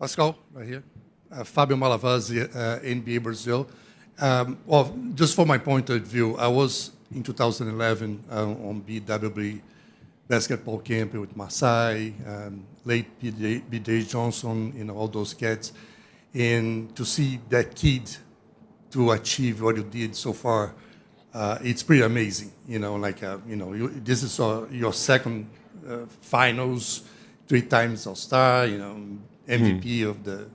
Pascal, right here. Fabio Malavasi, NBA Brazil. Well, just for my point of view, I was in 2011 on BWB basketball camp with Masai, late B.J. Johnson, all those cats. And to see that kid to achieve what you did so far, it's pretty amazing. This is your second finals, 3 times All-Star, MVP of the,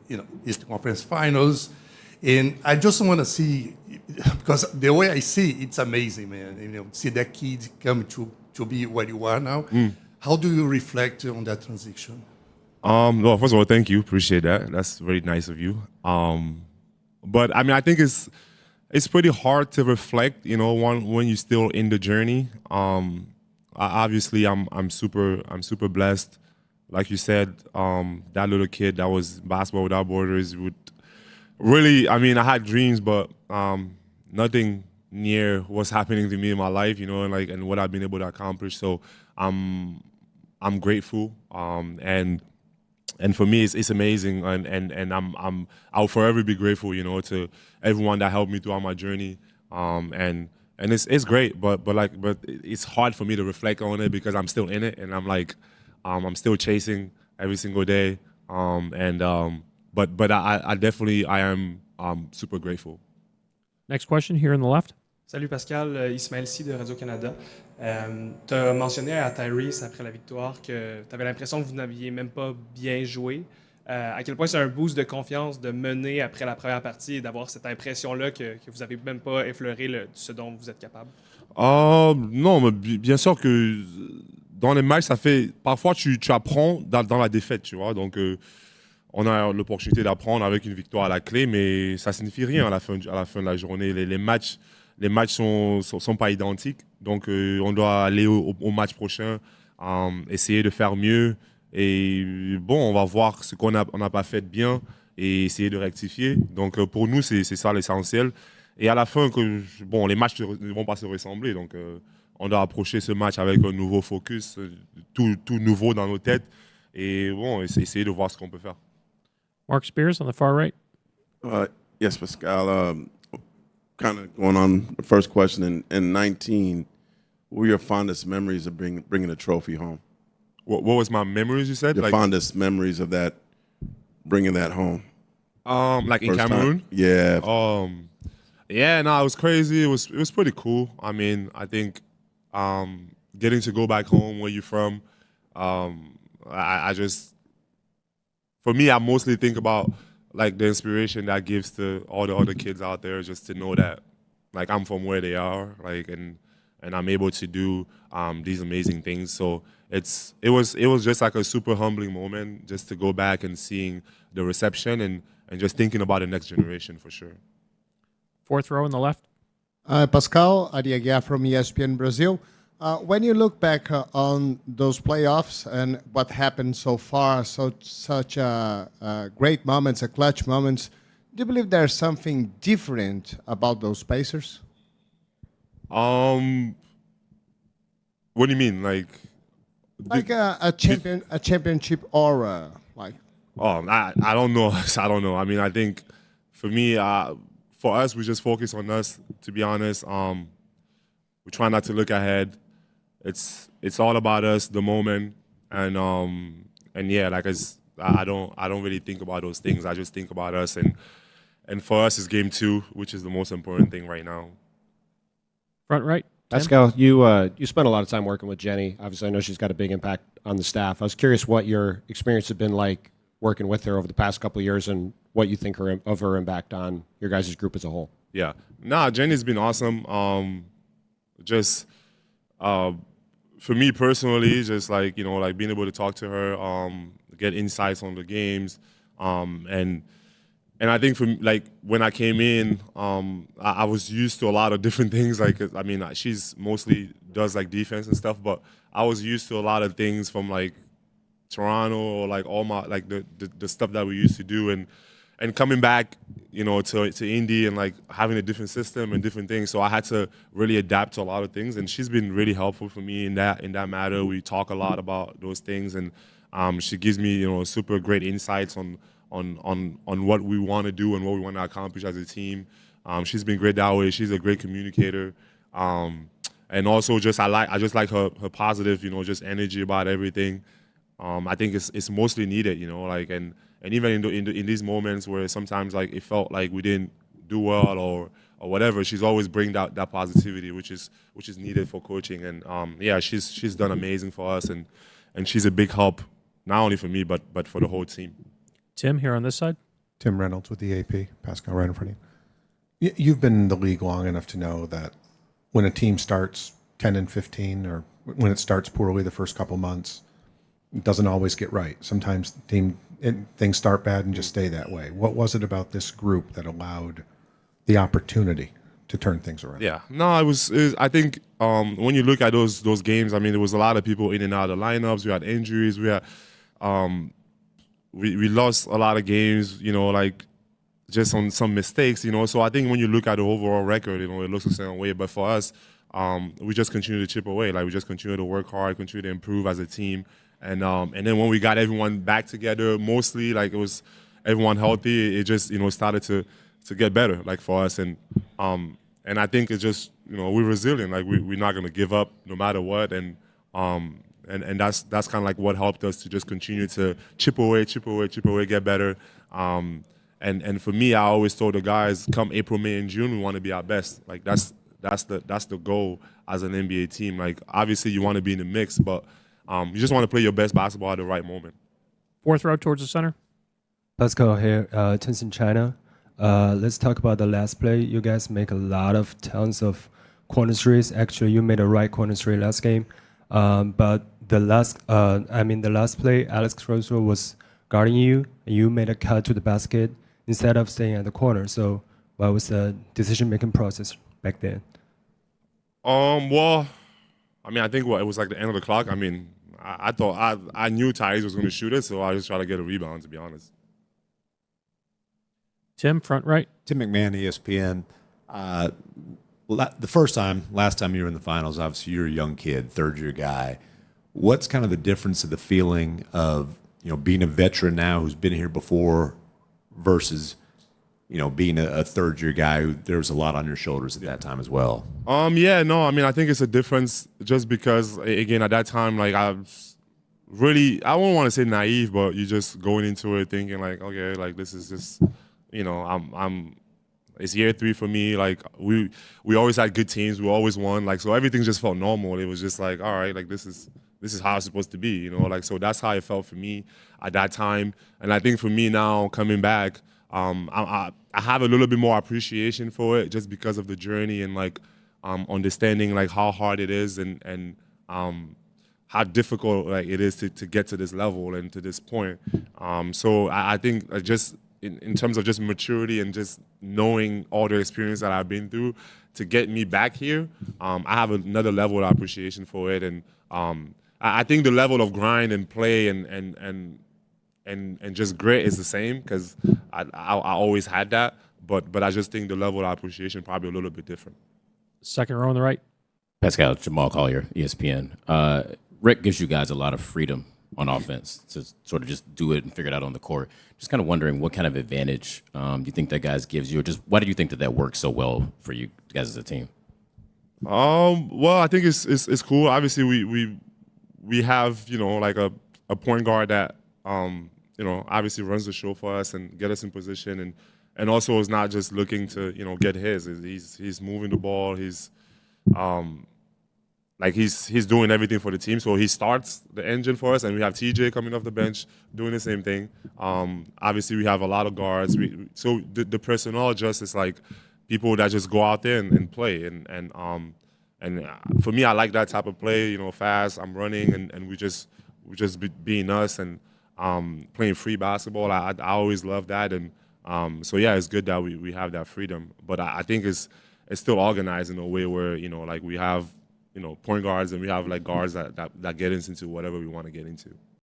Eastern Conference Finals. And I just want to see, because the way I see it's amazing, man. See that kid come to be where you are now. How do you reflect on that transition? Well, first of all, thank you. Appreciate that. That's very nice of you. But I mean, I think it's pretty hard to reflect, when you're still in the journey. Obviously, I'm super blessed. Like you said, that little kid that was Basketball Without Borders would really. I mean, I had dreams, but nothing near what's happening to me in my life, and what I've been able to accomplish. So I'm grateful, and for me it's amazing, and I'll forever be grateful, to everyone that helped me throughout my journey, and it's great, but it's hard for me to reflect on it because I'm still in it, and I'm still chasing every single day, but I definitely am super grateful. Next question here on the left. Salut Pascal, Ismaël ici de Radio-Canada. Tu as mentionné à Tyrese après la victoire que tu avais l'impression que vous n'aviez même pas bien joué. À quel point c'est un boost de confiance de mener après la première partie et d'avoir cette impression-là que vous n'avez même pas effleuré ce dont vous êtes capable? Non, mais bien sûr que dans les matchs, parfois tu apprends dans la défaite, tu vois. Donc, on a l'opportunité d'apprendre avec une victoire à la clé, mais ça signifie rien à la fin de la journée. Les matchs sont pas identiques, donc on doit aller au match prochain, essayer de faire mieux. Et bon, on va voir ce qu'on n'a pas fait bien et essayer de rectifier. Donc pour nous, c'est ça l'essentiel. Et à la fin, les matchs ne vont pas se ressembler, donc on doit approcher ce match avec un nouveau focus, tout nouveau dans nos têtes, et bon, essayer de voir ce qu'on peut faire. Mark Spears on the far right. Yes, Pascal. Kind of going on the first question. In 19, what were your fondest memories of bringing a trophy home? What was my memories, you said? Your fondest memories of that, bringing that home? Like in Cameroon? Time? Yeah. Yeah, no, it was crazy. It was pretty cool. I mean, I think getting to go back home where you're from, for me, I mostly think about like the inspiration that gives to all the other kids out there, just to know that like I'm from where they are, like and I'm able to do these amazing things. So it was just like a super humbling moment, just to go back and seeing the reception and just thinking about the next generation for sure. Fourth row on the left. Pascal Ariaga from ESPN Brazil. When you look back on those playoffs and what happened so far, such great moments, clutch moments, do you believe there's something different about those Pacers? What do you mean, like a championship aura, like? I don't know. I don't know. I mean, I think for me, for us, we just focus on us. To be honest, we try not to look ahead. It's all about us, the moment, and yeah, like I don't really think about those things. I just think about us, and for us, it's game 2, which is the most important thing right now. Front right. Tim? Pascal, you spent a lot of time working with Jenny. Obviously, I know she's got a big impact on the staff. I was curious what your experience has been like working with her over the past couple of years, and what you think of her impact on your guys' group as a whole. Yeah, Jenny's been awesome. For me personally, just like being able to talk to her, get insights on the games, and I think for like when I came in, I was used to a lot of different things. Like, I mean, she's mostly does like defense and stuff, but I was used to a lot of things from like Toronto, or like all my like the stuff that we used to do, and coming back, to Indy and like having a different system and different things. So I had to really adapt to a lot of things, and she's been really helpful for me in that matter. We talk a lot about those things, and she gives me super great insights on on what we want to do and what we want to accomplish as a team. She's been great that way. She's a great communicator. And also I just like her positive, just energy about everything. I think it's mostly needed, like and even in these moments where sometimes like it felt like we didn't do well or whatever, she's always bring that positivity, which is needed for coaching. And yeah, she's done amazing for us, and she's a big help not only for me but for the whole team. Tim, here on this side. Tim Reynolds with the AP, Pascal right in front of you. You've been in the league long enough to know that when a team starts 10-15, or when it starts poorly the first couple months, it doesn't always get right. Sometimes things start bad and just stay that way. What was it about this group that allowed the opportunity to turn things around? Yeah, no, it was I think when you look at those games, I mean, there was a lot of people in and out of the lineups. We had injuries. We had we lost a lot of games, like just on some mistakes, So I think when you look at the overall record, it looks the same way. But for us, we just continue to chip away. Like we just continue to work hard, continue to improve as a team. And then when we got everyone back together, mostly like it was everyone healthy, it just started to get better, like for us. And I think it's just we're resilient. Like we're not gonna give up no matter what. And that's kind of like what helped us to just continue to chip away, get better. And for me, I always told the guys, come April, May, and June, we want to be our best. Like that's the goal as an NBA team. Like obviously you want to be in the mix, but you just want to play your best basketball at the right moment. Fourth row towards the center. Pascal here, Tencent China. Let's talk about the last play. You guys make a lot of tons of corner threes. Actually, you made a right corner three last game. But the last play, Alex Caruso was guarding you, and you made a cut to the basket instead of staying at the corner. So what was the decision-making process back then? Well, I mean, I think it was like the end of the clock. I mean, I thought I knew Tyrese was going to shoot it, so I just tried to get a rebound, to be honest. Tim, front right. Tim McMahon, ESPN. Last time you were in the finals, obviously you're a young kid, third-year guy. What's kind of the difference of the feeling of being a veteran now who's been here before versus being a third-year guy who there was a lot on your shoulders at that time as well? Yeah, no, I mean, I think it's a difference just because, again, at that time, like I won't want to say naive, but you're just going into it thinking like, okay, like this is just, it's year 3 for me. Like we always had good teams. We always won. Like, so everything just felt normal. It was just like, all right, like this is how it's supposed to be, like, so that's how it felt for me at that time. And I think for me now coming back, I have a little bit more appreciation for it just because of the journey and like understanding like how hard it is and how difficult like it is to get to this level and to this point. So I think just in terms of just maturity and just knowing all the experience that I've been through to get me back here, I have another level of appreciation for it. And I think the level of grind and play and just grit is the same because I always had that, but I just think the level of appreciation probably a little bit different. Second row on the right. Pascal, Jamal Collier, ESPN. Rick gives you guys a lot of freedom on offense to sort of just do it and figure it out on the court. Just kind of wondering what kind of advantage do you think that guys gives you, or just why do you think that works so well for you guys as a team? Well, I think it's cool. Obviously, we have like a point guard that obviously runs the show for us and get us in position and also is not just looking to get his. He's moving the ball. He's he's doing everything for the team. So he starts the engine for us, and we have TJ coming off the bench doing the same thing. Obviously, we have a lot of guards. So the personnel just is like people that just go out there and play. And for me, I like that type of play. Fast. I'm running, and we just being us and playing free basketball. I always love that. And so yeah, it's good that we have that freedom. But I think it's still organized in a way where like we have point guards and we have like guards that get us into whatever we want to get into.